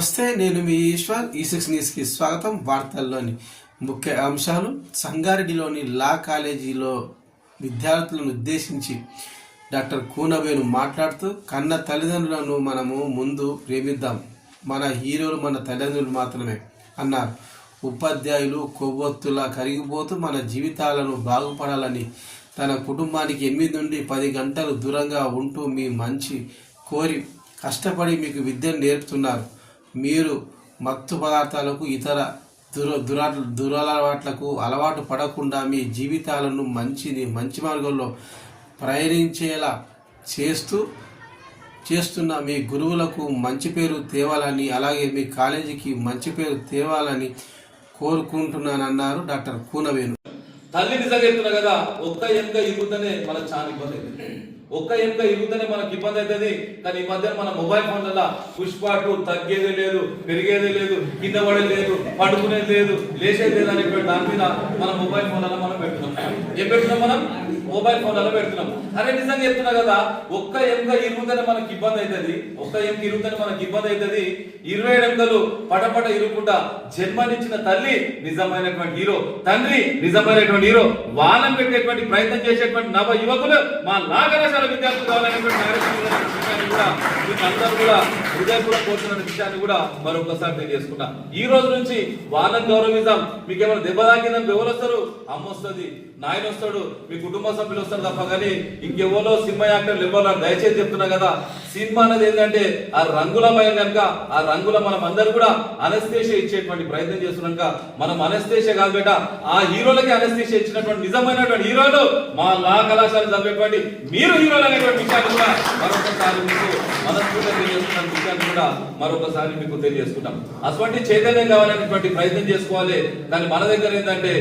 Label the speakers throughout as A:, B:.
A: నమస్తే, నేను మీ ఈశ్వర్. ఈ6 న్యూస్కి స్వాగతం. వార్తల్లోని ముఖ్య అంశాలు. సంగారెడ్డిలోని లా కాలేజీలో విద్యార్థులను ఉద్దేశించి డాక్టర్ కూనవేణు మాట్లాడుతూ, కన్న తల్లిదండ్రులను మనము ముందు ప్రేమిద్దాం, మన హీరోలు మన తల్లిదండ్రులు మాత్రమే అన్నారు. ఉపాధ్యాయులు కొవ్వొత్తులా కరిగిపోతూ మన జీవితాలను బాగుపడాలని తన కుటుంబానికి 8 నుండి 10 గంటలు దూరంగా ఉంటూ మీ మంచి కోరి కష్టపడి మీకు విద్యను నేర్పుతున్నారు. మీరు మత్తు పదార్థాలకు ఇతర దురలవాట్లకు అలవాటు పడకుండా మీ జీవితాలను మంచి మార్గంలో ప్రయాణించేలా చేస్తున్న మీ గురువులకు మంచి పేరు తేవాలని, అలాగే మీ కాలేజీకి మంచి పేరు తేవాలని కోరుకుంటున్నానన్నారు డాక్టర్ కూనవేణు.
B: తల్లి నిజంగా చెప్తున్నా కదా, ఒక్క ఎంక ఇరుగుతూనే మనకు చాలా ఇబ్బంది అవుతుంది. ఒక్క ఎంక ఇరుగుతూనే మనకు ఇబ్బంది అవుతుంది. కానీ ఈ మధ్య మన మొబైల్ ఫోన్లలో పుష్పాటు తగ్గేదే లేదు, పెరిగేదే లేదు, కింద పడేది లేదు, పడుకునేది లేదు, లేచేది లేదు అనేటువంటి దాని మీద మన మొబైల్ ఫోన్లలో మనం పెడుతున్నాం. ఏం పెడుతున్నాం? మనం మొబైల్ ఫోన్లలో పెడుతున్నాం. అరే నిజంగా చెప్తున్నా కదా, ఒక్క ఎంక ఇరుగుతూనే మనకి ఇబ్బంది అవుతుంది. ఒక్క ఎంక ఇరుగుతూనే మనకి ఇబ్బంది అవుతుంది. 27 ఎంకలు పటపట ఇరుగుకుంటా జన్మనిచ్చిన తల్లి నిజమైనటువంటి హీరో, తండ్రి నిజమైనటువంటి హీరో. వాళ్ళని పెట్టేటువంటి ప్రయత్నం చేసేటువంటి నవ యువకులు మా నాగరాశాల విద్యార్థులు కావాలనేటువంటి కూడా మీకు అందరూ కూడా హృదయపూర్వక కోరుతున్న విషయాన్ని కూడా మరొకసారి తెలియజేసుకుంటా. ఈ రోజు నుంచి వాళ్ళని గౌరవిద్దాం. మీకు ఏమైనా దెబ్బ తాకిందని ఎవరు వస్తారు? అమ్మ వస్తుంది, నాయన వస్తాడు, మీ కుటుంబ సభ్యులు వస్తారు తప్ప కానీ ఇంకెవరో సినిమా యాక్టర్లు ఎవరో దయచేసి చెప్తున్నా కదా. సినిమా అనేది ఏంటంటే ఆ రంగులమయం కనుక ఆ రంగుల మనం అందరూ కూడా అనస్థేషియా ఇచ్చేటువంటి ప్రయత్నం చేస్తున్నాక మనం అనస్థేషియా కాదు బేట, ఆ హీరోలకి అనస్థేషియా ఇచ్చినటువంటి నిజమైనటువంటి హీరోలు మా లా కళాశాల చదివేటువంటి మీరు హీరోలు అనేటువంటి విషయాన్ని కూడా మరొకసారి మీకు మనస్ఫూర్తిగా తెలియజేస్తున్న విషయాన్ని కూడా మరొకసారి మీకు తెలియజేసుకుంటాం. అటువంటి చైతన్యం కావాలనేటువంటి ప్రయత్నం చేసుకోవాలి. కానీ మన దగ్గర ఏంటంటే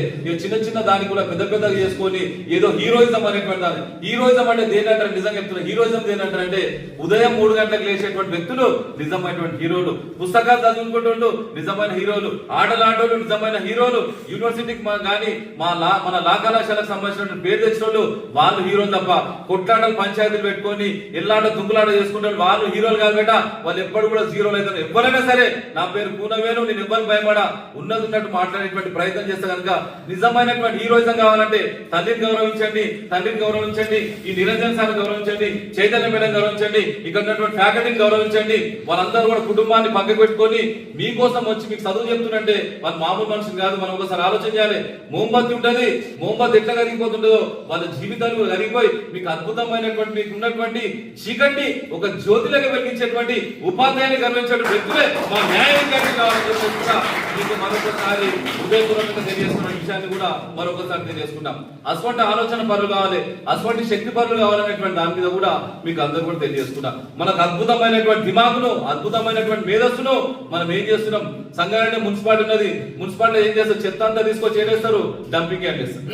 B: చిన్న చిన్న దాన్ని కూడా పెద్ద పెద్దగా చేసుకొని ఏదో హీరోయిజం అనేటువంటి దాన్ని, హీరోయిజం అంటే దేనంటారు? నిజంగా చెప్తున్నా, హీరోయిజం దేనంటారంటే ఉదయం 3 గంటలకు లేచేటువంటి వ్యక్తులు నిజమైనటువంటి హీరోలు, పుస్తకాలు చదువుకుంటుంటూ నిజమైన హీరోలు, ఆటలు నిజమైన హీరోలు, యూనివర్సిటీకి కానీ మన లా కళాశాలకు సంబంధించిన పేరు తెచ్చిన వాళ్ళు హీరోలు తప్ప కొట్లాటలు పంచాయతీలు పెట్టుకొని ఎల్లాట దుంగులాట చేసుకుంటారు వాళ్ళు హీరోలు కాదు బేట. వాళ్ళు ఎప్పుడు కూడా జీరోలు అవుతారు. ఎవరైనా సరే నా పేరు కూనవేణు, నేను ఎవరు భయపడా, ఉన్నది ఉన్నట్టు మాట్లాడేటువంటి ప్రయత్నం చేస్తే కనుక నిజమైనటువంటి హీరోయిజం కావాలంటే తల్లిని గౌరవించండి, తండ్రిని గౌరవించండి, ఈ నిరంజన్ సార్ గౌరవించండి, చైతన్య మేడం గౌరవించండి, ఇక్కడ ఉన్నటువంటి ఫ్యాకల్టీని గౌరవించండి. వాళ్ళందరూ కూడా కుటుంబాన్ని పక్కకు పెట్టుకొని మీకోసం వచ్చి మీకు చదువు చెప్తున్నంటే వాళ్ళు మామూలు మనుషులు కాదు. మనం ఒకసారి ఆలోచన చేయాలి. మోంబత్తి ఉంటది, మోంబత్తి ఎట్లా కరిగిపోతుంటుందో వాళ్ళ జీవితాలు కరిగిపోయి మీకు అద్భుతమైనటువంటి మీకు ఉన్నటువంటి చీకటి ఒక జ్యోతిలాగా వెలిగించేటువంటి ఉపాధ్యాయుని గర్వించేటువంటి వ్యక్తులే మా న్యాయ విద్యార్థి కావాలని కూడా మీకు మరొకసారి హృదయపూర్వకంగా తెలియజేస్తున్న విషయాన్ని కూడా మరొకసారి తెలియజేసుకుంటాం. అటువంటి ఆలోచన పరులు కావాలి, అటువంటి శక్తి పరులు కావాలనేటువంటి దాని మీద కూడా మీకు అందరూ కూడా తెలియజేసుకుంటాం. మనకు అద్భుతమైనటువంటి దిమాగును, అద్భుతమైనటువంటి మేధస్సును మనం ఏం చేస్తున్నాం? సంగారెడ్డి మున్సిపాలిటీ ఉన్నది, మున్సిపాలిటీ ఏం చేస్తారు? చెత్త అంతా తీసుకొచ్చి ఏడేస్తారు, డంపింగ్ యార్డ్ చేస్తారు.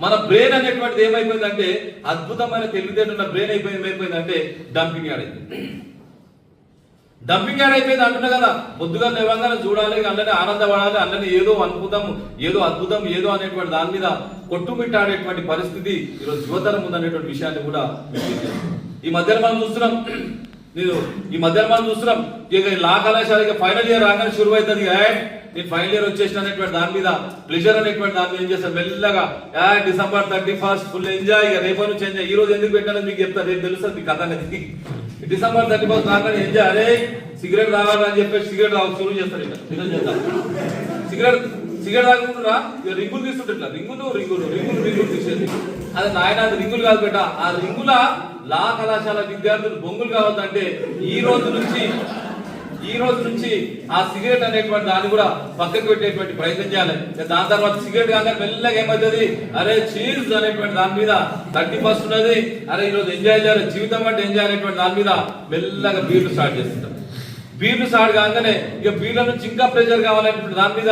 B: మన బ్రెయిన్ అనేటువంటిది ఏమైపోయిందంటే అద్భుతమైన తెలివితేటలు ఉన్న బ్రెయిన్ ఏమైపోయిందంటే డంపింగ్ యార్డ్ అయిపోయింది. డంపింగ్ యార్డ్ అయిపోయింది అంటున్నా కదా. పొద్దుగా లేవంగానే చూడాలి, అందరినీ ఆనందపడాలి, అందరినీ ఏదో అనుకుందాం, ఏదో అద్భుతం, ఏదో అనేటువంటి దాని మీద కొట్టుమిట్టాడేటువంటి పరిస్థితి ఈరోజు యువతరం ఉందనేటువంటి విషయాన్ని కూడా ఈ మధ్యలో మనం చూస్తున్నాం. ఇక లా కళాశాల ఫైనల్ ఇయర్ రాగానే షురు అవుతుంది. నేను ఫైనల్ ఇయర్ వచ్చేసిన అనేటువంటి దాని మీద ప్లెజర్ అనేటువంటి దాని మీద ఏం చేస్తాను మెల్లగా December 31 ఫుల్ ఎంజాయ్. ఇక రేపటి నుంచి ఎంజాయ్. ఈ రోజు ఎందుకు పెట్టాలని మీకు చెప్తాను, రేపు తెలుస్తుంది మీ కథ అనేది. December 31 రాగానే ఎంజాయ్. అరే సిగరెట్ తాగాలని చెప్పేసి సిగరెట్ షురు చేస్తారు. ఇక సిగరెట్ తాగుతుంటారా? ఇక రింగులు తీసుకుంటారు. రింగులు తీసేది అది నాయన, అది రింగులు కాదు బేట. ఆ రింగుల లా కళాశాల విద్యార్థులు బొంగులు కావద్దంటే ఈ రోజు నుంచి ఆ సిగరెట్ అనేటువంటి దాన్ని కూడా పక్కకు పెట్టేటువంటి ప్రయత్నం చేయాలి. దాని తర్వాత సిగరెట్ కాగానే మెల్లగా ఏమవుతుంది? అరే చీజ్ అనేటువంటి దాని మీద 31 ఉన్నది, అరే ఈరోజు ఎంజాయ్ చేయాలి, జీవితం అంటే ఎంజాయ్ అనేటువంటి దాని మీద మెల్లగా బీర్లు స్టార్ట్ చేస్తుంటాం. బీర్లు స్టార్ట్ కాగానే ఇక బీర్ల నుంచి ఇంకా ప్రెజర్ కావాలనేటువంటి దాని మీద